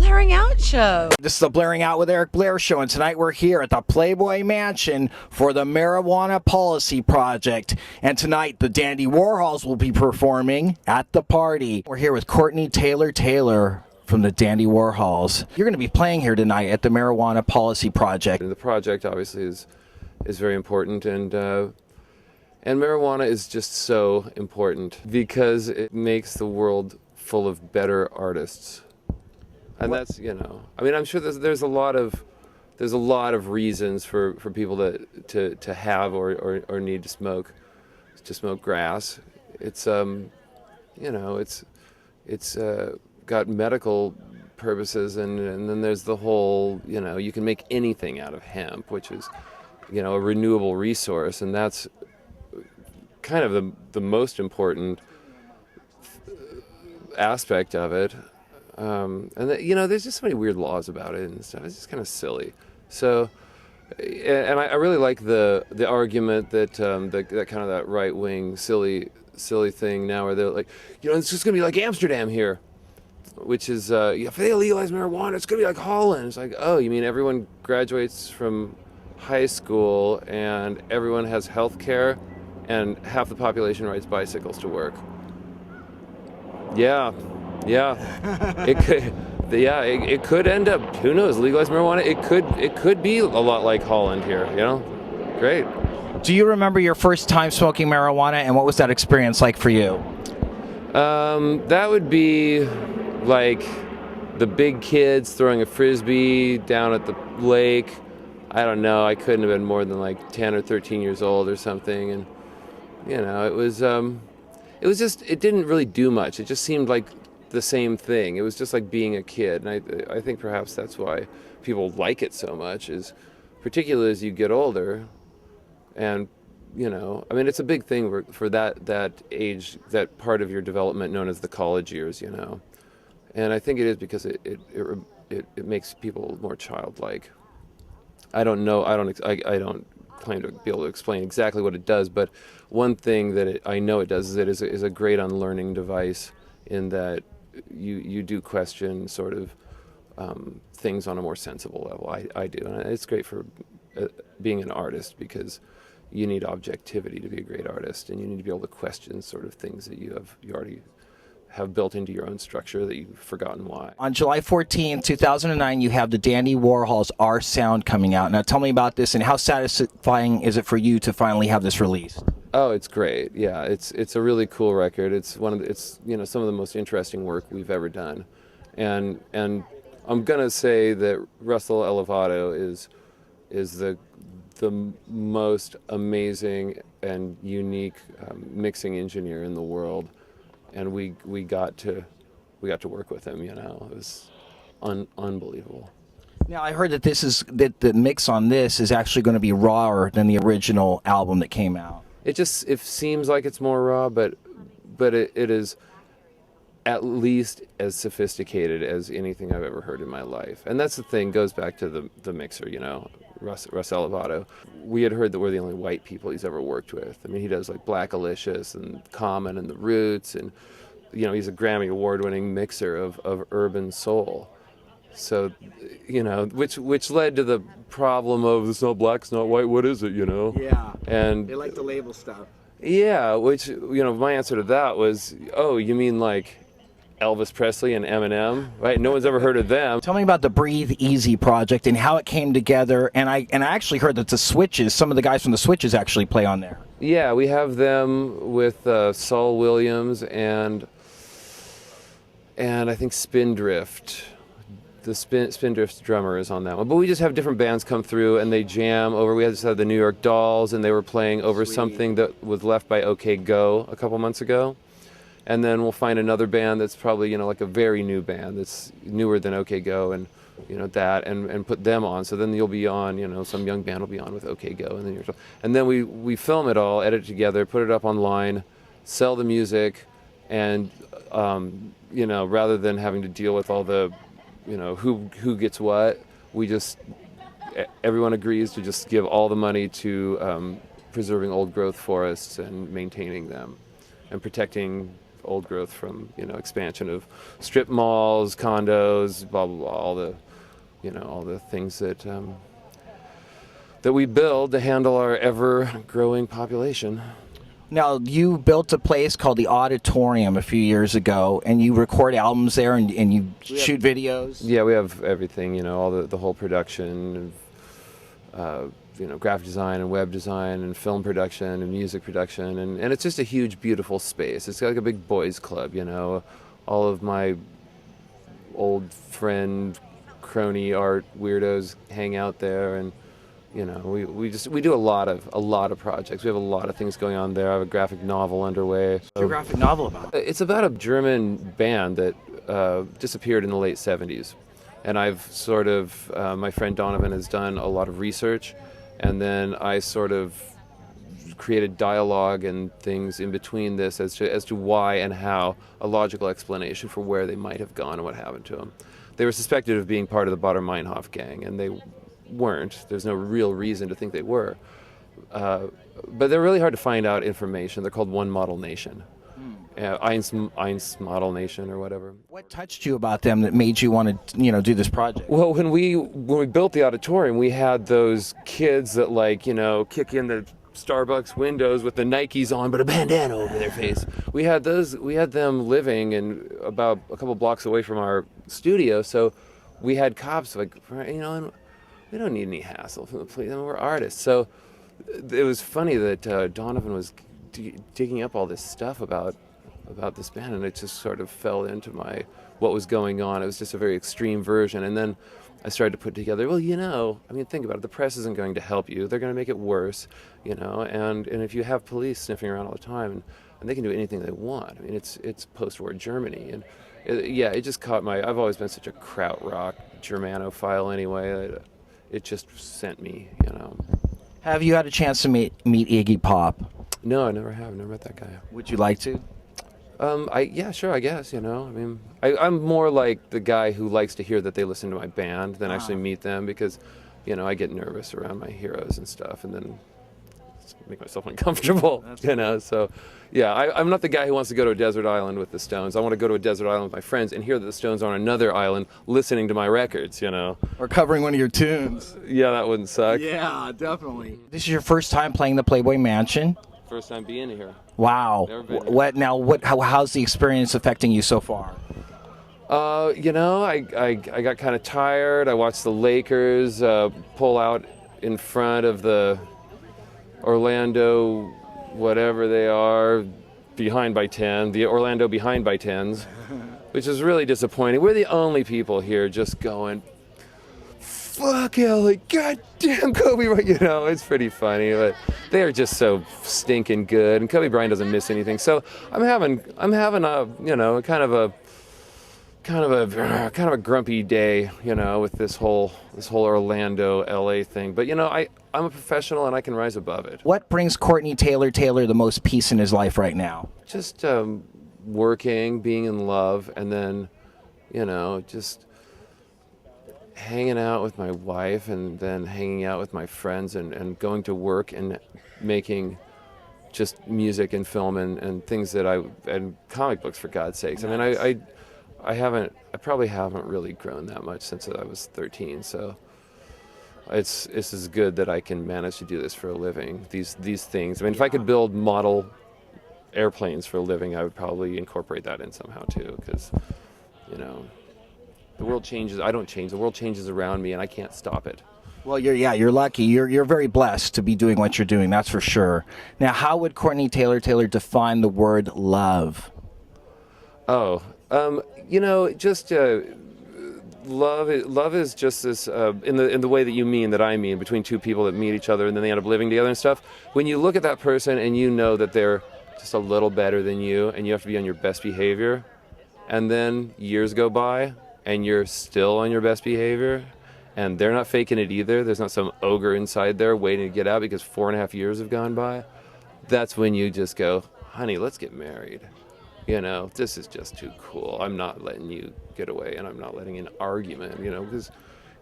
Blaring Out Show. This is the Blaring Out with Eric Blair show, and tonight we're here at the Playboy Mansion for the Marijuana Policy Project. And tonight the Dandy Warhols will be performing at the party. We're here with Courtney Taylor from the Dandy Warhols. You're going to be playing here tonight at the Marijuana Policy Project. The project obviously is very important, and marijuana is just so important because it makes the world full of better artists. And that's, I mean, I'm sure there's a lot of reasons for people to have or need to smoke grass. It's it's got medical purposes, and then there's the whole, you can make anything out of hemp, which is, a renewable resource, and that's kind of the most important aspect of it. There's just so many weird laws about it and stuff. It's just kind of silly. So, and I really like the argument that that kind of that right wing silly thing now, where they're like, it's just gonna be like Amsterdam here, which is if they legalize marijuana, it's gonna be like Holland. It's like, oh, you mean everyone graduates from high school and everyone has health care, and half the population rides bicycles to work? Yeah, it could. It could end up. Who knows? Legalize marijuana. It could be a lot like Holland here. Great. Do you remember your first time smoking marijuana, and what was that experience like for you? That would be like the big kids throwing a frisbee down at the lake. I don't know. I couldn't have been more than like 10 or 13 years old or something, and it was just, it didn't really do much. It just seemed like the same thing. It was just like being a kid, and I think perhaps that's why people like it so much, is particularly as you get older. And I mean, it's a big thing for that age, that part of your development known as the college years, and I think it is because it makes people more childlike. I don't know. I don't claim to be able to explain exactly what it does, but one thing that I know it does is it is a great unlearning device, in that you do question sort of things on a more sensible level. I do, and it's great for being an artist, because you need objectivity to be a great artist, and you need to be able to question sort of things that you already have built into your own structure that you've forgotten why. On July 14, 2009, you have the Dandy Warhols Our Sound coming out. Now tell me about this, and how satisfying is it for you to finally have this released? Oh, it's great. Yeah, it's a really cool record. It's some of the most interesting work we've ever done. And I'm going to say that Russell Elevato is the most amazing and unique mixing engineer in the world. And we got to work with him. It was unbelievable. Now I heard that the mix on this is actually going to be rawer than the original album that came out. It seems like it's more raw, but it is at least as sophisticated as anything I've ever heard in my life. And that's the thing, goes back to the mixer, Russ Elevato. We had heard that we're the only white people he's ever worked with. I mean, he does like Black Alicious and Common and The Roots, and he's a Grammy award-winning mixer of urban soul. So, which led to the problem of, it's not black, it's not white, what is it, Yeah. And they like to label stuff. Yeah, which, my answer to that was, oh, you mean like Elvis Presley and Eminem, right? No one's ever heard of them. Tell me about the Breathe Easy project and how it came together. And I actually heard that the Switches, some of the guys from the Switches actually play on there. Yeah, we have them with Saul Williams and I think Spindrift. The Spindrift drummer is on that one. But we just have different bands come through and they jam over. We just had the New York Dolls, and they were playing over something that was left by OK Go a couple months ago. And then we'll find another band that's probably, like a very new band that's newer than OK Go, and and put them on. So then you'll be on, some young band will be on with OK Go, and then we film it all, edit it together, put it up online, sell the music, and rather than having to deal with all the who gets what, everyone agrees to just give all the money to preserving old growth forests and maintaining them and protecting old growth from, you know, expansion of strip malls, condos, blah blah blah, all the, you know, all the things that that we build to handle our ever-growing population. Now, you built a place called the Auditorium a few years ago, and you record albums there, and you shoot videos? Yeah, we have everything, you know, all the whole production, you know, graphic design and web design and film production and music production, and it's just a huge, beautiful space. It's like a big boys club, you know. All of my old friend, crony art weirdos hang out there, and you know, we do a lot of projects. We have a lot of things going on there. I have a graphic novel underway. What's your graphic novel about? It's about a German band that disappeared in the late 70s. And I've sort of, my friend Donovan has done a lot of research, and then I sort of created dialogue and things in between this as to why and how, a logical explanation for where they might have gone and what happened to them. They were suspected of being part of the Baader-Meinhof gang, and they weren't. There's no real reason to think they were. But they're really hard to find out information. They're called One Model Nation. Eins Model Nation or whatever. What touched you about them that made you want to, you know, do this project? Well, when we built the auditorium, we had those kids that, like, you know, kick in the Starbucks windows with the Nikes on but a bandana over their face. We had them living in about a couple blocks away from our studio, so we had cops, like, you know, and we don't need any hassle from the police. I mean, we're artists. So it was funny that Donovan was digging up all this stuff about this band, and it just sort of fell into what was going on. It was just a very extreme version. And then I started to put together, well, you know, I mean, think about it. The press isn't going to help you. They're going to make it worse, you know, and if you have police sniffing around all the time, and they can do anything they want. I mean, it's post-war Germany. And it just caught I've always been such a krautrock Germanophile anyway. It just sent me, you know. Have you had a chance to meet Iggy Pop? No, I never have. Never met that guy. Would you like to? Yeah, sure, I guess, you know. I mean, I'm more like the guy who likes to hear that they listen to my band than actually meet them, because, you know, I get nervous around my heroes and stuff, and then make myself uncomfortable, you know. So, yeah, I'm not the guy who wants to go to a desert island with the Stones. I want to go to a desert island with my friends and hear that the Stones are on another island listening to my records, you know. Or covering one of your tunes. Yeah, that wouldn't suck. Yeah, definitely. This is your first time playing the Playboy Mansion? First time being here. Wow. How's the experience affecting you so far? You know, I got kind of tired. I watched the Lakers pull out in front of the Orlando, whatever they are, behind by 10, the Orlando behind by 10s, which is really disappointing. We're the only people here just going, fuck LA, goddamn Kobe Bryant, you know. It's pretty funny, but they are just so stinking good, and Kobe Bryant doesn't miss anything. So I'm having a, you know, kind of a grumpy day, you know, with this whole Orlando LA thing. But you know, I'm a professional and I can rise above it. What brings Courtney Taylor the most peace in his life right now? Just working, being in love, and then, you know, just hanging out with my wife, and then hanging out with my friends, and going to work and making just music and film and things and comic books, for God's sakes. Nice. I mean, I probably haven't really grown that much since I was 13, so it's as good that I can manage to do this for a living, these things. I mean, if I could build model airplanes for a living, I would probably incorporate that in somehow too, because, you know, the world changes. I don't change. The world changes around me, and I can't stop it. Well, you're lucky. You're very blessed to be doing what you're doing. That's for sure. Now, how would Courtney Taylor define the word love? Oh, you know, just love is just this in the way that you mean, that I mean, between two people that meet each other and then they end up living together and stuff. When you look at that person and you know that they're just a little better than you, and you have to be on your best behavior, and then years go by and you're still on your best behavior, and they're not faking it either. There's not some ogre inside there waiting to get out because 4.5 years have gone by. That's when you just go, honey, let's get married. You know, this is just too cool. I'm not letting you get away, and I'm not letting an argument, you know, because,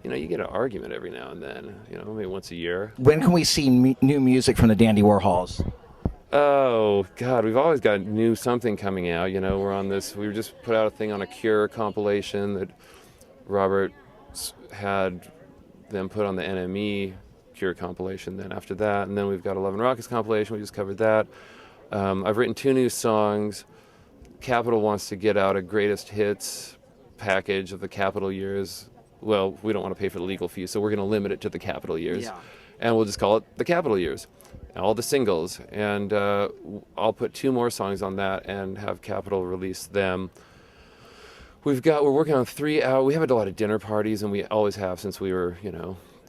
you know, you get an argument every now and then, you know, maybe once a year. When can we see new music from the Dandy Warhols? Oh God, we've always got new something coming out. You know, we're on this. We just put out a thing on a Cure compilation that Robert had them put on the NME Cure compilation. Then after that, and then we've got 11 Rockets compilation. We just covered that. I've written 2 new songs. Capitol wants to get out a greatest hits package of the Capitol years. Well, we don't want to pay for the legal fee, so we're going to limit it to the Capitol years. Yeah. And we'll just call it the Capitol years. All the singles. And I'll put 2 more songs on that and have Capitol release them. We're working on 3 hours. We have a lot of dinner parties, and we always have since we were,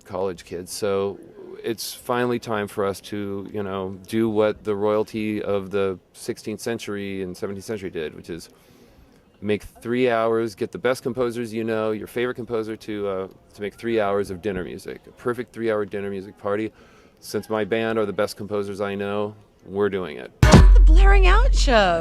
college kids. So it's finally time for us to, do what the royalty of the 16th century and 17th century did, which is make 3 hours, get the best composers your favorite composer to make 3 hours of dinner music. A perfect 3-hour dinner music party. Since my band are the best composers I know, we're doing it. The Blairing Out Show.